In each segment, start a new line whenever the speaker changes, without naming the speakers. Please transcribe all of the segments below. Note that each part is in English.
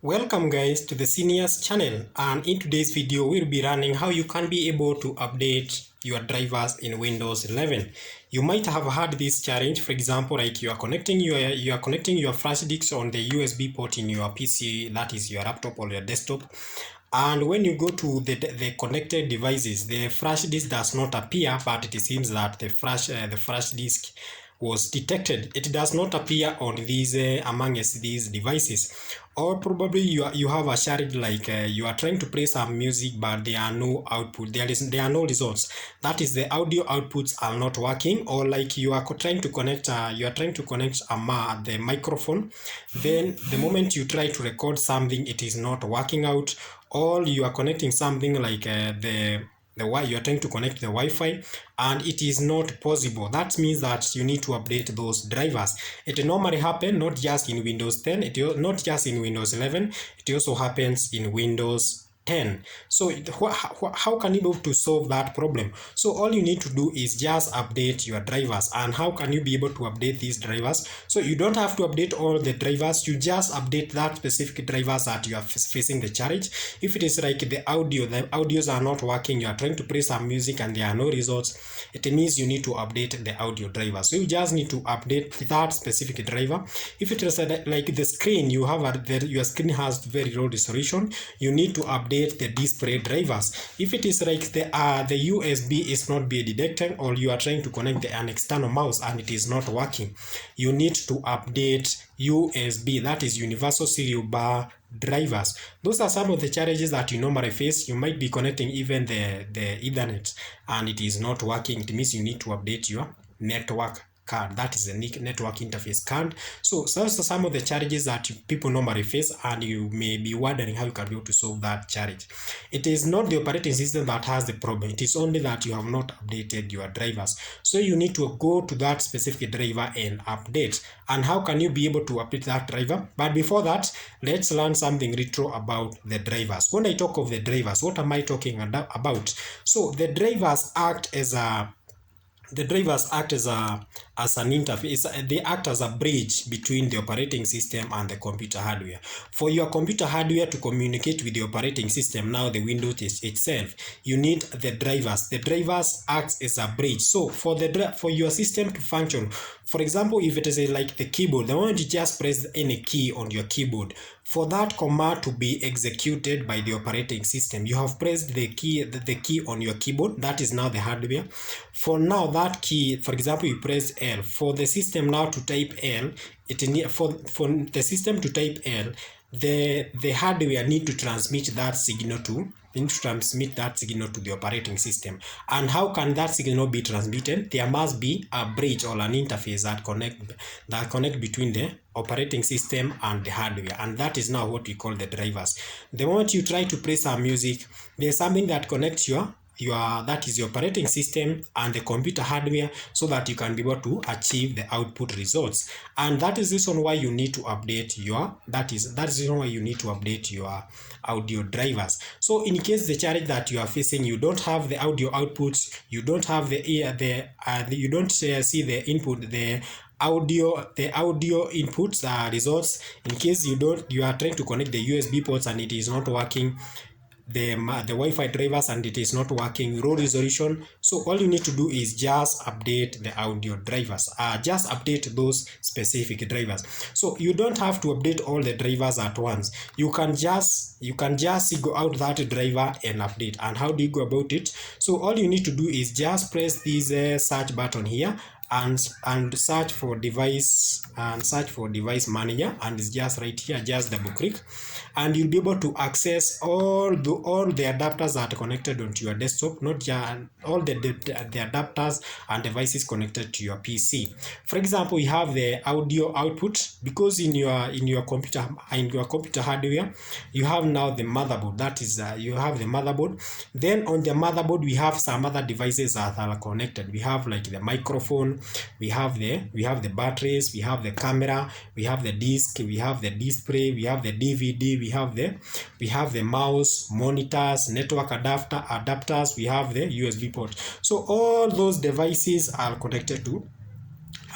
Welcome guys to the Seniors channel, and in today's video we'll be running how you can be able to update your drivers in Windows 11. You might have had this challenge. For example, like you are connecting your flash disks on the USB port in your PC, that is your laptop or your desktop, and when you go to the connected devices, the flash disk does not appear, but it seems that the flash disk was detected. It does not appear on these amongst these devices. Or probably you have a challenge like you are trying to play some music but there are no output, there are no results. That is, the audio outputs are not working. Or like you are trying to connect the microphone, then the moment you try to record something, it is not working out. Or you are connecting something like you are trying to connect the Wi-Fi and it is not possible. That means that you need to update those drivers. It normally happens not just in Windows 10, not just in Windows 11, it also happens in Windows 10. So how can you be able to solve that problem? So all you need to do is just update your drivers. And how can you be able to update these drivers? So you don't have to update all the drivers, you just update that specific drivers that you are facing the challenge. If it is like the audios are not working, you are trying to play some music and there are no results, it means you need to update the audio driver. So you just need to update that specific driver. If it is like the screen, your screen has very low resolution, you need to update the display drivers. If it is like the USB is not being detected, or you are trying to connect an external mouse and it is not working, you need to update USB, that is Universal Serial Bar drivers. Those are some of the challenges that you normally face. You might be connecting even the Ethernet and it is not working. It means you need to update your network card, that is the network interface card. So those are some of the challenges that people normally face, and you may be wondering how you can be able to solve that challenge. It is not the operating system that has the problem, it is only that you have not updated your drivers. So you need to go to that specific driver and update. And how can you be able to update that driver? But before that, let's learn something retro about the drivers. When I talk of the drivers, what am I talking about? So the drivers act as an interface. They act as a bridge between the operating system and the computer hardware. For your computer hardware to communicate with the operating system, now the Windows itself, you need the drivers. The drivers act as a bridge. So for your system to function, for example, if it is like the keyboard, the moment you just press any key on your keyboard, for that command to be executed by the operating system, you have pressed the key on your keyboard, that is now the hardware. For now, that key, for example, you press L. For the system now to type L, for the system to type L, the hardware need to transmit that signal to the operating system. And how can that signal be transmitted? There must be a bridge or an interface that connect between the operating system and the hardware, and that is now what we call the drivers. The moment you try to play some music, there's something that connects that is your operating system and the computer hardware, so that you can be able to achieve the output results. And that is the reason why you need to update your audio drivers. So in case the challenge that you are facing, you don't have the audio outputs, you don't have you don't see the input, the audio inputs results. In case you are trying to connect the USB ports and it is not working, the Wi-Fi drivers and it is not working, low resolution. So all you need to do is just update the audio drivers, just update those specific drivers. So you don't have to update all the drivers at once. You can just go out that driver and update. And how do you go about it? So all you need to do is just press this search button here and search for device manager, and it's just right here. Just double click and you'll be able to access all the adapters that are connected onto your desktop, not just all the adapters and devices connected to your PC. For example, you have the audio output, because in your computer hardware you have now the motherboard, that is you have the motherboard. Then on the motherboard we have some other devices that are connected. We have like the microphone, we have the batteries, we have the camera, we have the disc, we have the display, we have the DVD, we have the mouse, monitors, network adapters, we have the USB port. So all those devices are connected to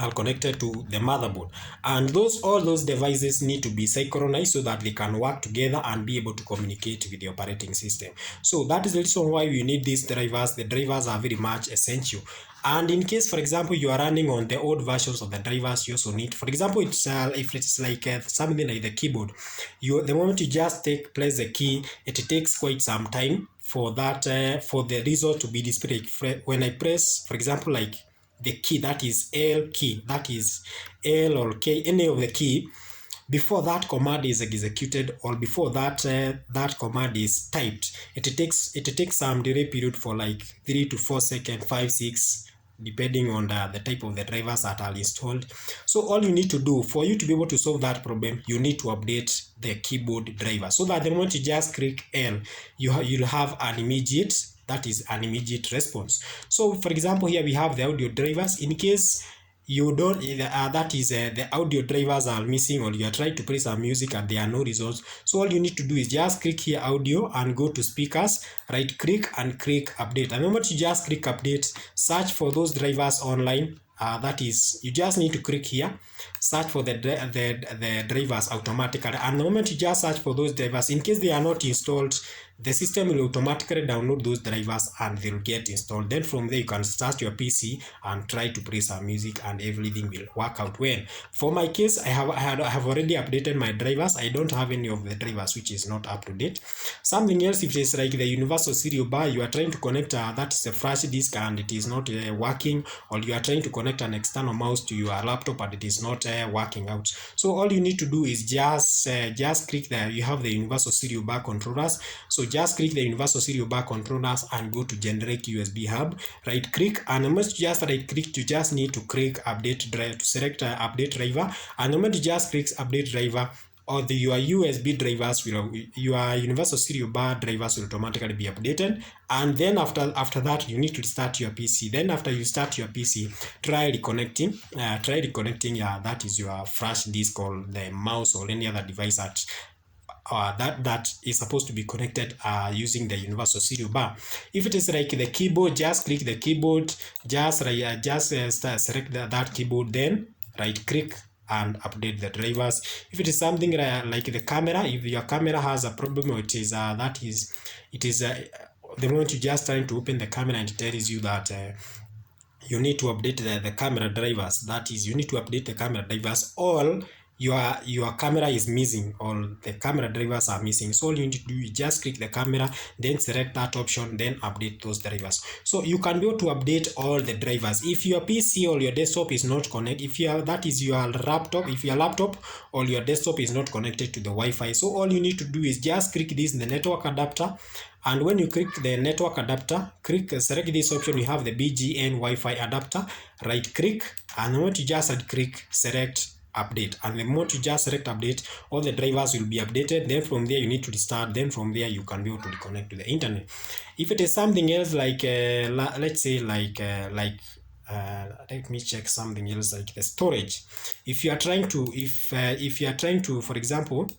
are connected to the motherboard, and all those devices need to be synchronized so that they can work together and be able to communicate with the operating system. So that is the reason why we need these drivers. The drivers are very much essential. And in case, for example, you are running on the old versions of the drivers, you also need, for example, it's if it's like something like the keyboard, the moment you just place the key, it takes quite some time for that for the result to be displayed. When I press, for example, like the key, that is L key, that is L or K, any of the key, before that command is executed or before that that command is typed, it takes some delay period for like 3 to 4 seconds, 5, 6, depending on the type of the drivers that are installed. So all you need to do for you to be able to solve that problem, you need to update the keyboard driver so that the moment you just click L, you'll have an immediate, that is an immediate response. So for example, here we have the audio drivers. In case you don't that is the audio drivers are missing, or you are trying to play some music and there are no results, so all you need to do is just click here audio and go to speakers, right click and click update, and the moment you just click update, search for those drivers online. That is, you just need to click here, search for the drivers automatically, and the moment you just search for those drivers, in case they are not installed, the system will automatically download those drivers and they'll get installed. Then from there you can start your PC and try to play some music and everything will work out well. For my case, I have already updated my drivers. I don't have any of the drivers which is not up to date. Something else, if it is like the universal serial bar, you are trying to connect that is a flash disk and it is not working, or you are trying to connect an external mouse to your laptop and it is not working out. So all you need to do is just click there. You have the universal serial bar controllers, so just click the universal serial bar controllers and go to generate USB hub, right click, and the moment you just right click, you just need to click update drive to select update driver, and the moment you just click update driver, or your USB drivers will, your universal serial bar drivers will automatically be updated. And then after that you need to start your PC. Then after you start your PC, try reconnecting that is your flash disk or the mouse or any other device that is supposed to be connected using the universal serial bar. If it is like the keyboard, just click the keyboard, just select that keyboard, then right click and update the drivers. If it is something like the camera, if your camera has a problem, or it is the moment you just trying to open the camera and it tells you that you need to update the camera drivers, that is, you need to update the camera drivers, all your camera is missing, or the camera drivers are missing. So all you need to do is just click the camera, then select that option, then update those drivers. So you can be able to update all the drivers. If your PC or your desktop is not connected, if your laptop or your desktop is not connected to the Wi-Fi, so all you need to do is just click this, the network adapter. And when you click the network adapter, select this option, you have the BGN Wi-Fi adapter, right click, and when you just click select update, and the moment you just select update, all the drivers will be updated. Then from there you need to restart, then from there you can be able to reconnect to the internet. If it is something else like let's say like let me check something else like the storage. If you are trying to for example,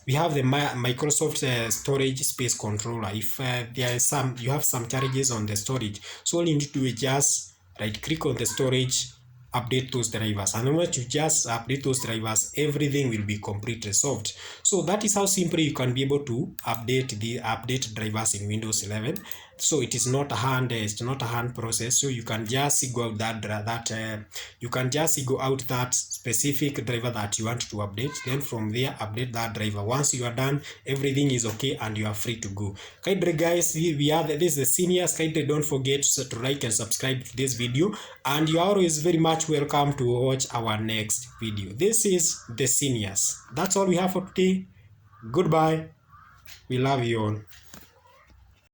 we have the Microsoft storage space controller. If there is you have some charges on the storage, so all you need to do is just right click on the storage, update those drivers, and once you just update those drivers, everything will be completely solved. So that is how simply you can be able to update drivers in Windows 11. So it is not a hand process. So you can just go out that specific driver that you want to update, then from there update that driver. Once you are done, everything is okay and you are free to go. Kindly guys, this is the seniors. Kindly don't forget to like and subscribe to this video, and you are always very much welcome to watch our next video. This is the seniors. That's all we have for today. Goodbye. We love you all.